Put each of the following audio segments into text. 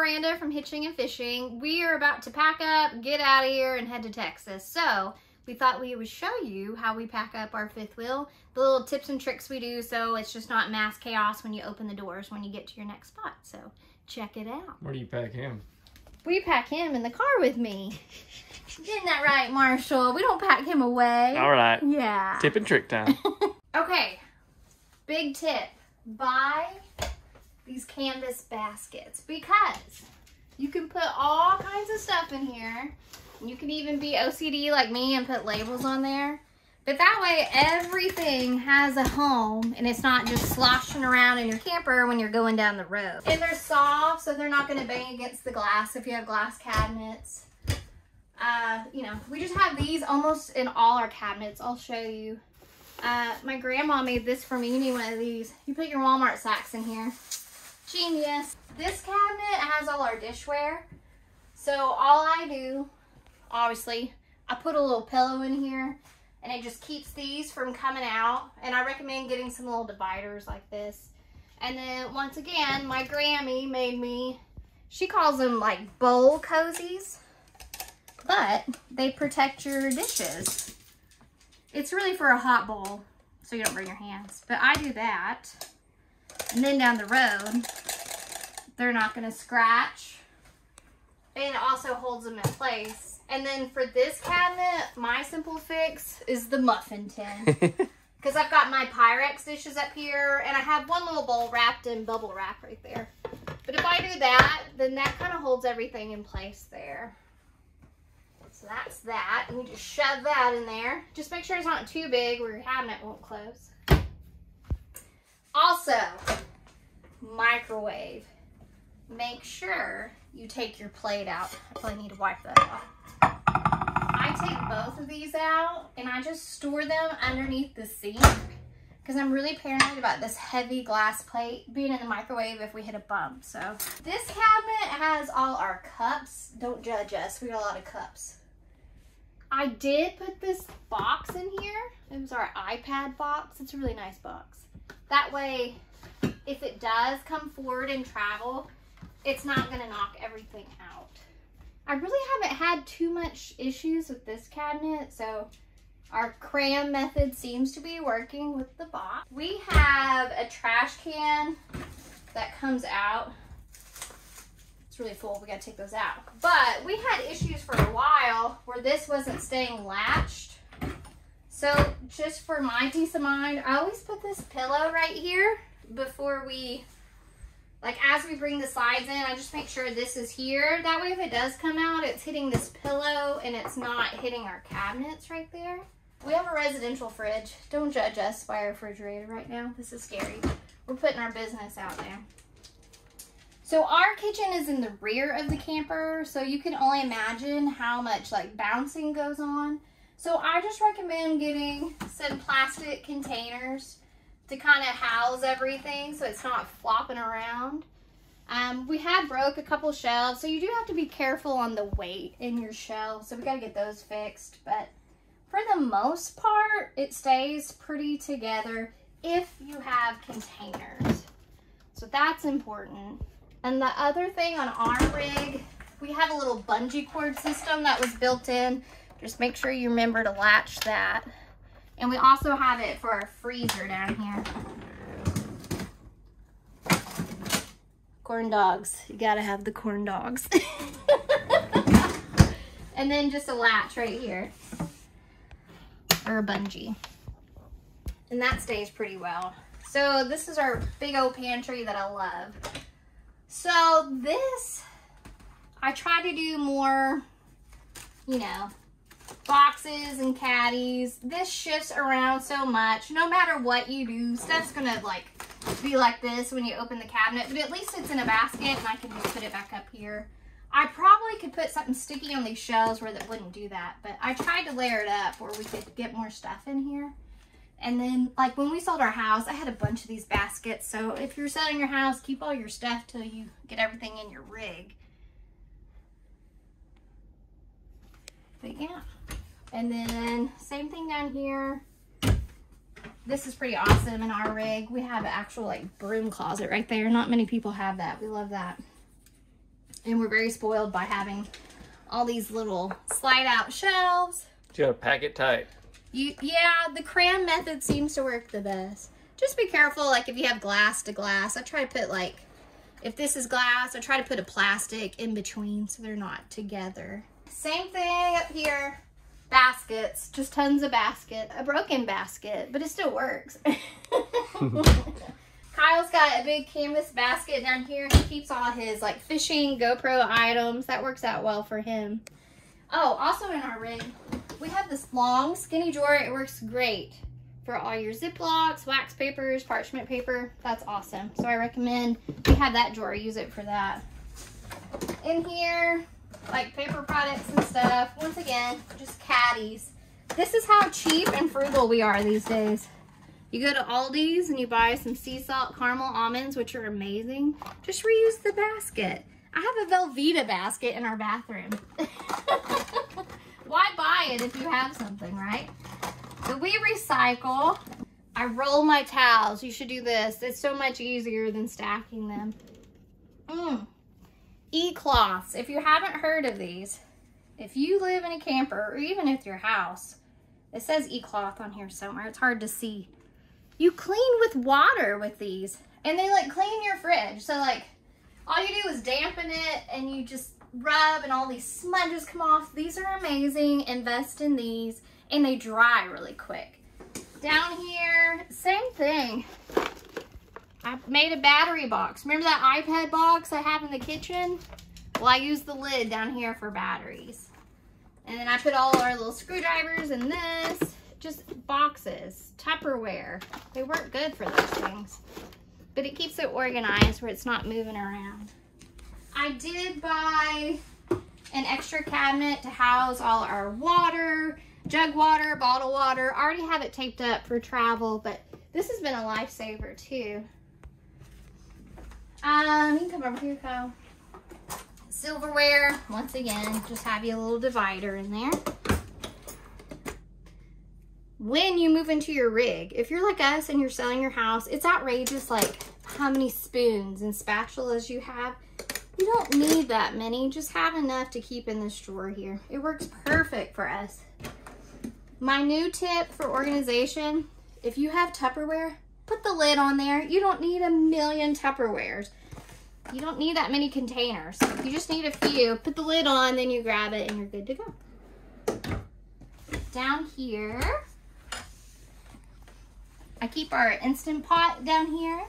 Miranda from Hitching and Fishing. We are about to pack up, get out of here, and head to Texas. So we thought we would show you how we pack up our fifth wheel, the little tips and tricks we do so it's just not mass chaos when you open the doors when you get to your next spot. So check it out. Where do you pack him? We pack him in the car with me. Getting that right, Marshall? We don't pack him away. All right. Yeah. Tip and trick time. Okay. Big tip. Buy these canvas baskets because you can put all kinds of stuff in here. You can even be OCD like me and put labels on there. But that way everything has a home and it's not just sloshing around in your camper when you're going down the road. And they're soft, so they're not going to bang against the glass if you have glass cabinets. You know, we just have these almost in all our cabinets. I'll show you. My grandma made this for me. You need one of these. You put your Walmart sacks in here. Genius. This cabinet has all our dishware. So all I do, obviously, I put a little pillow in here and it just keeps these from coming out. And I recommend getting some little dividers like this. And then once again, my Grammy made me, she calls them like bowl cozies, but they protect your dishes. It's really for a hot bowl, so you don't burn your hands. But I do that. And then down the road, they're not gonna scratch. And it also holds them in place. And then for this cabinet, my simple fix is the muffin tin. Because I've got my Pyrex dishes up here, and I have one little bowl wrapped in bubble wrap right there. But if I do that, then that kind of holds everything in place there. So that's that. And you just shove that in there. Just make sure it's not too big where your cabinet won't close. Also, microwave. Make sure you take your plate out. I probably need to wipe that off. I take both of these out and I just store them underneath the sink because I'm really paranoid about this heavy glass plate being in the microwave if we hit a bump. So this cabinet has all our cups. Don't judge us. We got a lot of cups. I did put this box in here. It was our iPad box. It's a really nice box. That way, if it does come forward and travel, it's not going to knock everything out. I really haven't had too much issues with this cabinet, so our cram method seems to be working with the box. We have a trash can that comes out. It's really full. We got to take those out. But we had issues for a while where this wasn't staying latched. So just for my peace of mind, I always put this pillow right here before we, like as we bring the sides in, I just make sure this is here. That way if it does come out, it's hitting this pillow and it's not hitting our cabinets right there. We have a residential fridge. Don't judge us by our refrigerator right now. This is scary. We're putting our business out there. So our kitchen is in the rear of the camper, so you can only imagine how much like bouncing goes on. So I just recommend getting some plastic containers to kind of house everything so it's not flopping around. We had broke a couple shelves, so you do have to be careful on the weight in your shelves, so we got to get those fixed. But for the most part, it stays pretty together if you have containers. So that's important. And the other thing on our rig, we have a little bungee cord system that was built in. Just make sure you remember to latch that. And we also have it for our freezer down here. Corn dogs. You gotta have the corn dogs. And then just a latch right here. Or a bungee. And that stays pretty well. So this is our big old pantry that I love. So this, I try to do more, you know, boxes and caddies. This shifts around so much. No matter what you do, stuff's gonna like be like this when you open the cabinet, but at least it's in a basket and I can just put it back up here. I probably could put something sticky on these shelves where that wouldn't do that, but I tried to layer it up where we could get more stuff in here. And then like when we sold our house, I had a bunch of these baskets. So if you're selling your house, keep all your stuff till you get everything in your rig. But yeah. And then same thing down here. This is pretty awesome in our rig. We have an actual like broom closet right there. Not many people have that. We love that. And we're very spoiled by having all these little slide out shelves. You gotta pack it tight. Yeah, the cram method seems to work the best. Just be careful, like if you have glass to glass. I try to put like, if this is glass, I try to put a plastic in between so they're not together. Same thing up here. Baskets, just tons of basket. A broken basket, but it still works. Kyle's got a big canvas basket down here. He keeps all his like fishing GoPro items. That works out well for him. Oh, also in our rig, we have this long skinny drawer. It works great for all your Ziplocs, wax papers, parchment paper. That's awesome. So I recommend you have that drawer. Use it for that. In here, like paper products and stuff. Once again, just caddies. This is how cheap and frugal we are these days. You go to Aldi's and you buy some sea salt caramel almonds, which are amazing. Just reuse the basket. I have a Velveeta basket in our bathroom. Why buy it if you have something, right? So we recycle. I roll my towels. You should do this. It's so much easier than stacking them. E-cloths. If you haven't heard of these, if you live in a camper or even if your house, it says e-cloth on here somewhere. It's hard to see. You clean with water with these and they like clean your fridge. So like all you do is dampen it and you just rub and all these smudges come off. These are amazing. Invest in these and they dry really quick. Down here, same thing. I made a battery box. Remember that iPad box I have in the kitchen? Well, I use the lid down here for batteries. And then I put all our little screwdrivers in this. Just boxes, Tupperware. They work good for those things. But it keeps it organized where it's not moving around. I did buy an extra cabinet to house all our water, jug water, bottle water. I already have it taped up for travel, but this has been a lifesaver too. You can come over here, Kyle. Silverware, once again, just have you a little divider in there. When you move into your rig, if you're like us and you're selling your house, it's outrageous like how many spoons and spatulas you have. You don't need that many, just have enough to keep in this drawer here. It works perfect for us. My new tip for organization, if you have Tupperware, put the lid on there. You don't need a million Tupperwares. You don't need that many containers. You just need a few. Put the lid on, then you grab it and you're good to go. Down here, I keep our Instant Pot down here.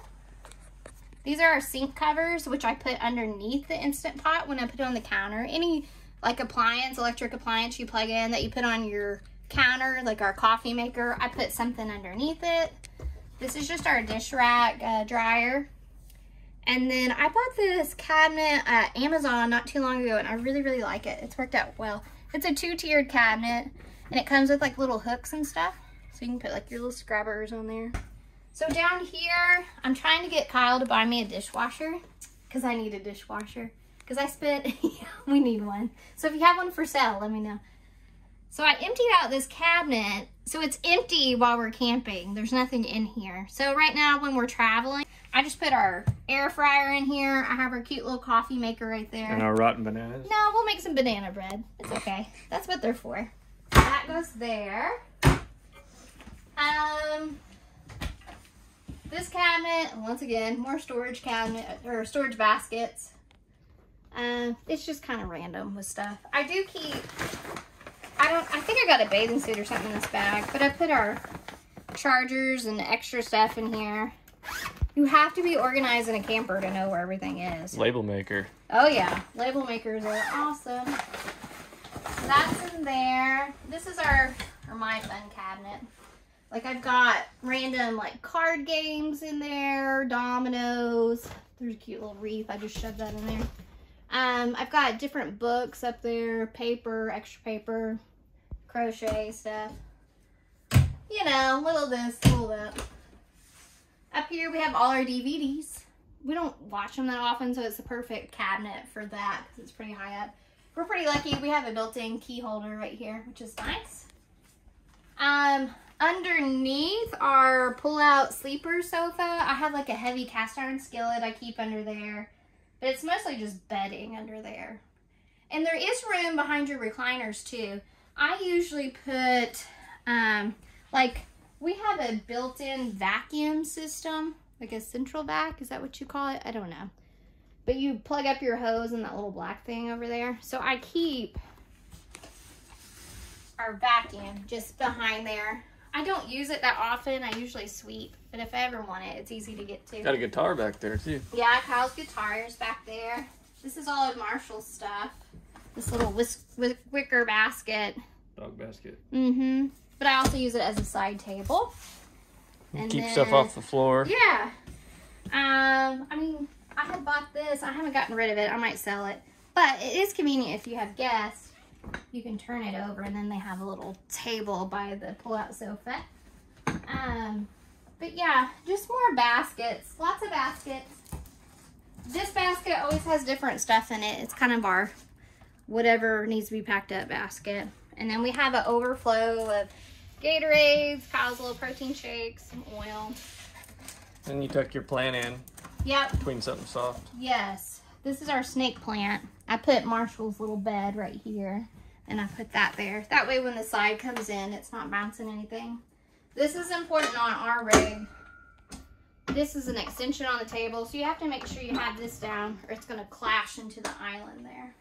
These are our sink covers, which I put underneath the Instant Pot when I put it on the counter. Any like appliance, electric appliance you plug in that you put on your counter, like our coffee maker, I put something underneath it. This is just our dish rack dryer. And then I bought this cabinet at Amazon not too long ago and I really, really like it. It's worked out well. It's a 2-tiered cabinet and it comes with like little hooks and stuff. So you can put like your little scrubbers on there. So down here, I'm trying to get Kyle to buy me a dishwasher because I need a dishwasher. Because I spent, we need one. So if you have one for sale, let me know. So I emptied out this cabinet. So it's empty while we're camping. There's nothing in here. So right now when we're traveling, I just put our air fryer in here. I have our cute little coffee maker right there. And our rotten bananas. No, we'll make some banana bread. It's okay. That's what they're for. That goes there. This cabinet, once again, more storage cabinet or storage baskets. It's just kind of random with stuff. I do keep, I think I got a bathing suit or something in this bag, but I put our chargers and extra stuff in here. You have to be organized in a camper to know where everything is. Label maker. Oh yeah, label makers are awesome. So that's in there. This is our My Fun cabinet. Like I've got random like card games in there, dominoes. There's a cute little wreath. I just shoved that in there. I've got different books up there, paper, extra paper, crochet stuff. You know, little this, little that. Up here we have all our DVDs. We don't watch them that often, so it's the perfect cabinet for that because it's pretty high up. We're pretty lucky. We have a built-in key holder right here, which is nice. Underneath our pull-out sleeper sofa, I have like a heavy cast iron skillet I keep under there. But it's mostly just bedding under there. And there is room behind your recliners too. I usually put, like, we have a built-in vacuum system, like a central vac. Is that what you call it? I don't know. But you plug up your hose in that little black thing over there. So I keep our vacuum just behind there. I don't use it that often. I usually sweep. But if I ever want it, it's easy to get to. Got a guitar back there, too. Yeah, Kyle's guitar is back there. This is all of Marshall's stuff. This little wicker basket. Dog basket. Mm-hmm. But I also use it as a side table. And keep stuff off the floor. Yeah. I mean, I had bought this. I haven't gotten rid of it. I might sell it. But it is convenient if you have guests. You can turn it over and then they have a little table by the pull-out sofa. But yeah, just more baskets. Lots of baskets. This basket always has different stuff in it. It's kind of our whatever needs to be packed up basket. And then we have an overflow of Gatorades, Kyle's little protein shakes, some oil. And you tuck your plant in. Yep. Between something soft. Yes. This is our snake plant. I put Marshall's little bed right here. And I put that there. That way when the side comes in, it's not bouncing anything. This is important on our rig. This is an extension on the table. So you have to make sure you have this down or it's going to clash into the island there.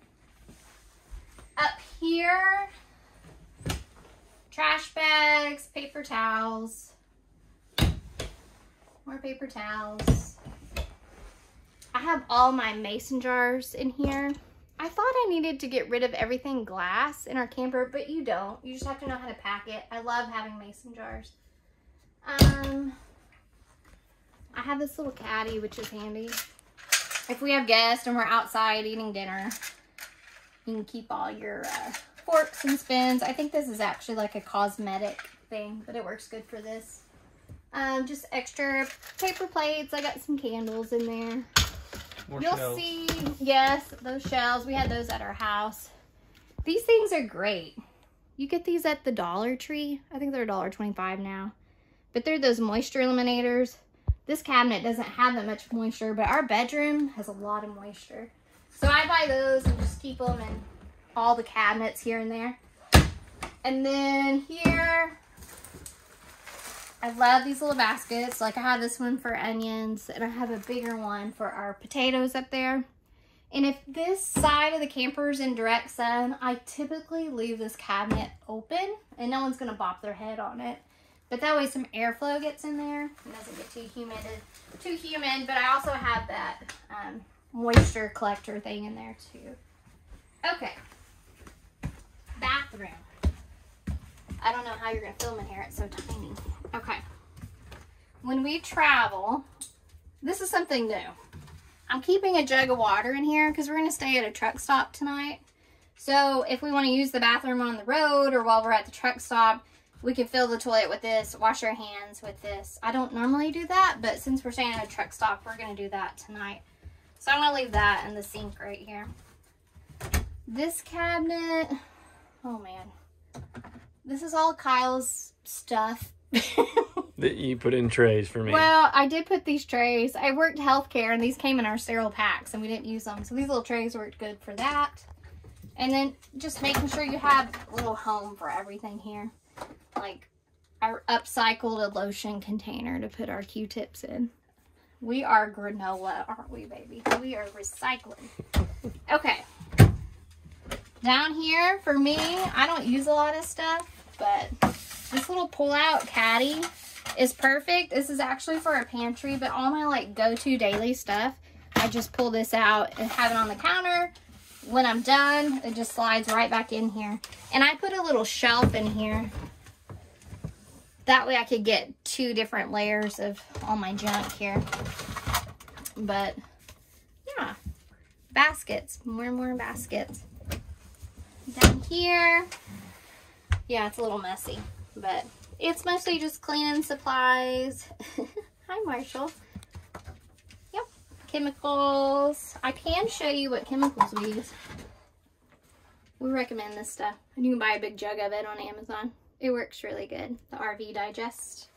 Up here, trash bags, paper towels. More paper towels. I have all my mason jars in here. I thought I needed to get rid of everything glass in our camper, but you don't. You just have to know how to pack it. I love having mason jars. I have this little caddy, which is handy. If we have guests and we're outside eating dinner, you can keep all your forks and spoons. I think this is actually like a cosmetic thing, but it works good for this. Just extra paper plates. I got some candles in there. More You'll shelves. see, yes, those shelves. We had those at our house. These things are great. You get these at the Dollar Tree. I think they're $1.25 now. But they're those moisture eliminators. This cabinet doesn't have that much moisture, but our bedroom has a lot of moisture. So I buy those and just keep them in all the cabinets here and there. And then here, I love these little baskets. Like I have this one for onions and I have a bigger one for our potatoes up there. And if this side of the camper is in direct sun, I typically leave this cabinet open and no one's gonna bop their head on it. But that way some airflow gets in there. It doesn't get too humid, but I also have that moisture collector thing in there too. Okay, bathroom. I don't know how you're gonna film in here, it's so tiny. Okay, when we travel, this is something new. I'm keeping a jug of water in here because we're gonna stay at a truck stop tonight. So if we wanna use the bathroom on the road or while we're at the truck stop, we can fill the toilet with this, wash our hands with this. I don't normally do that, but since we're staying at a truck stop, we're gonna do that tonight. So I'm gonna leave that in the sink right here. This cabinet, oh man. This is all Kyle's stuff. That you put in trays for me. Well, I did put these trays. I worked healthcare and these came in our sterile packs and we didn't use them. So these little trays worked good for that. And then just making sure you have a little home for everything here. Like our upcycled a lotion container to put our Q-tips in. We are granola, aren't we, baby? We are recycling. Okay. Down here, for me, I don't use a lot of stuff, but this little pull-out caddy is perfect. This is actually for a pantry, but all my like go-to daily stuff, I just pull this out and have it on the counter. When I'm done, it just slides right back in here. And I put a little shelf in here. That way I could get 2 different layers of all my junk here. But yeah, baskets, more and more baskets. Down here, yeah, it's a little messy, but it's mostly just cleaning supplies. Hi, Marshall. Yep, chemicals. I can show you what chemicals we use. We recommend this stuff, and you can buy a big jug of it on Amazon. It works really good. The RV Digest.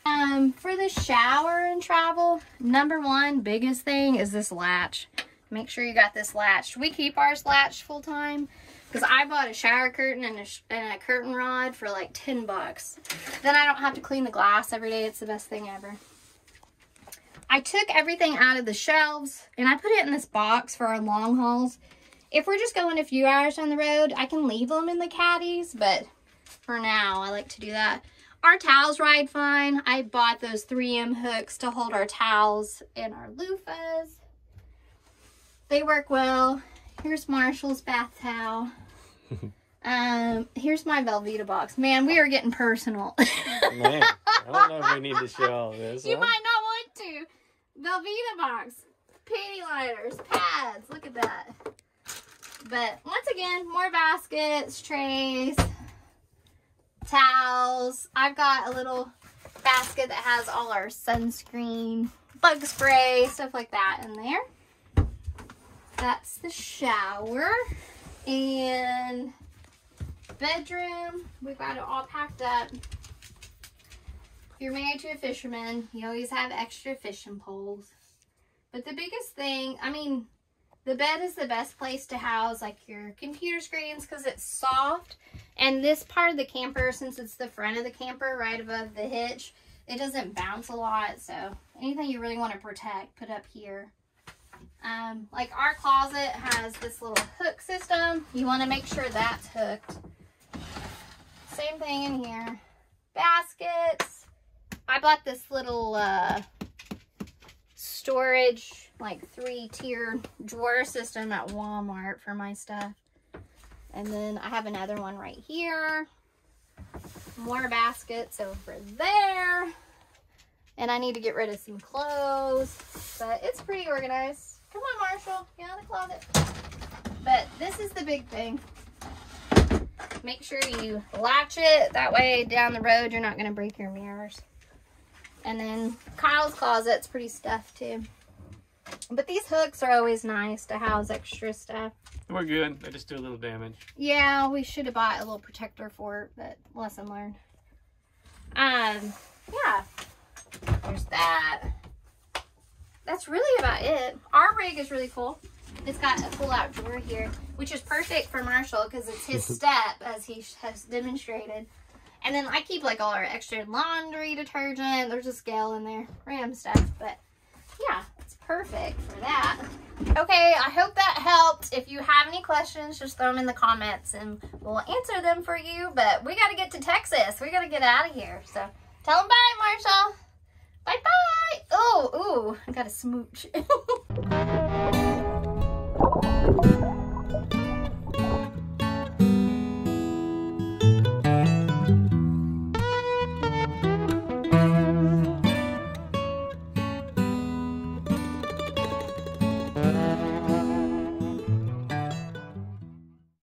For the shower and travel, number one biggest thing is this latch. make sure you got this latched. We keep ours latched full time because I bought a shower curtain and a curtain rod for like 10 bucks. Then I don't have to clean the glass every day. It's the best thing ever. I took everything out of the shelves and I put it in this box for our long hauls. If we're just going a few hours down the road, I can leave them in the caddies, but for now, I like to do that. Our towels ride fine. I bought those 3M hooks to hold our towels and our loofahs. They work well. Here's Marshall's bath towel. Here's my Velveeta box. Man, we are getting personal. Man, I don't know if we need to show all this. You might not want to. Velveeta box, panty liners, pads. Look at that. But once again, more baskets, trays, towels. I've got a little basket that has all our sunscreen, bug spray, stuff like that in there. That's the shower. And bedroom, we've got it all packed up. If you're married to a fisherman, you always have extra fishing poles. But the biggest thing, I mean, the bed is the best place to house like your computer screens because it's soft. And this part of the camper, since it's the front of the camper right above the hitch, it doesn't bounce a lot. So anything you really want to protect, put up here. Like our closet has this little hook system. You want to make sure that's hooked. Same thing in here. Baskets. I bought this little storage, like 3-tier drawer system at Walmart for my stuff. And then I have another one right here. More baskets over there. And I need to get rid of some clothes. But it's pretty organized. Come on, Marshall. Get out of the closet. But this is the big thing. Make sure you latch it. That way down the road you're not going to break your mirrors. And then Kyle's closet's pretty stuffed too. But these hooks are always nice to house extra stuff. We're good. They just do a little damage. Yeah, we should have bought a little protector for it, but lesson learned. Yeah. There's that. That's really about it. Our rig is really cool. It's got a pull-out drawer here, which is perfect for Marshall because it's his step, as he has demonstrated. And then I keep like all our extra laundry detergent. There's a scale in there, random stuff. But yeah, it's perfect for that. Okay, I hope that helped. If you have any questions, just throw them in the comments and we'll answer them for you. But we got to get to Texas. We got to get out of here. So tell them bye, Marshall. Bye-bye. Oh, ooh, I got a smooch.